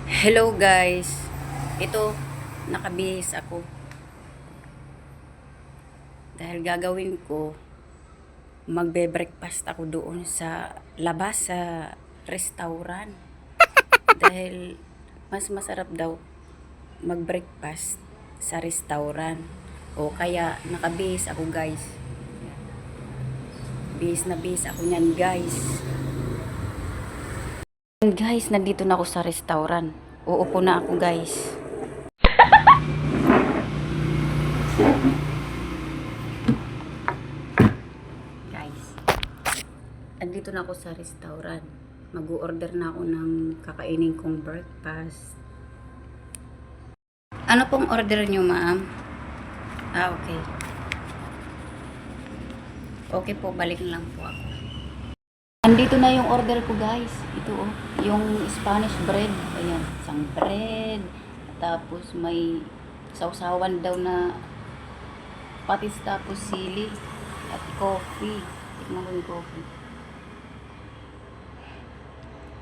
Hello guys. Ito, nakabihis ako. Dahil gagawin ko, magbe-breakfast ako doon sa labas sa restaurant. Dahil mas masarap daw mag-breakfast sa restaurant. O kaya nakabihis ako guys. Bihis na bihis ako niyan guys. Guys, nandito na ako sa restaurant. Uupo na ako guys. Guys, nandito na ako sa restaurant. Mag-order na ako ng kakainin kong breakfast. Ano pong order nyo, ma'am? Okay. Okay po, balik lang po ako. Andito na yung order ko, guys. Ito, oh. Yung Spanish bread. Ayan, isang bread. Tapos may sausawan daw na patis tapos sili. At coffee. Tikman ko yung coffee.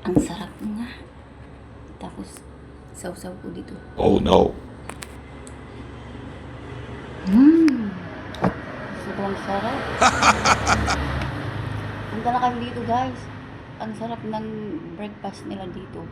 Ang sarap nga. Tapos, sausaw ko dito. Oh no. Sobrang sarap. Punta na kami dito guys. Ang sarap ng breakfast nila dito.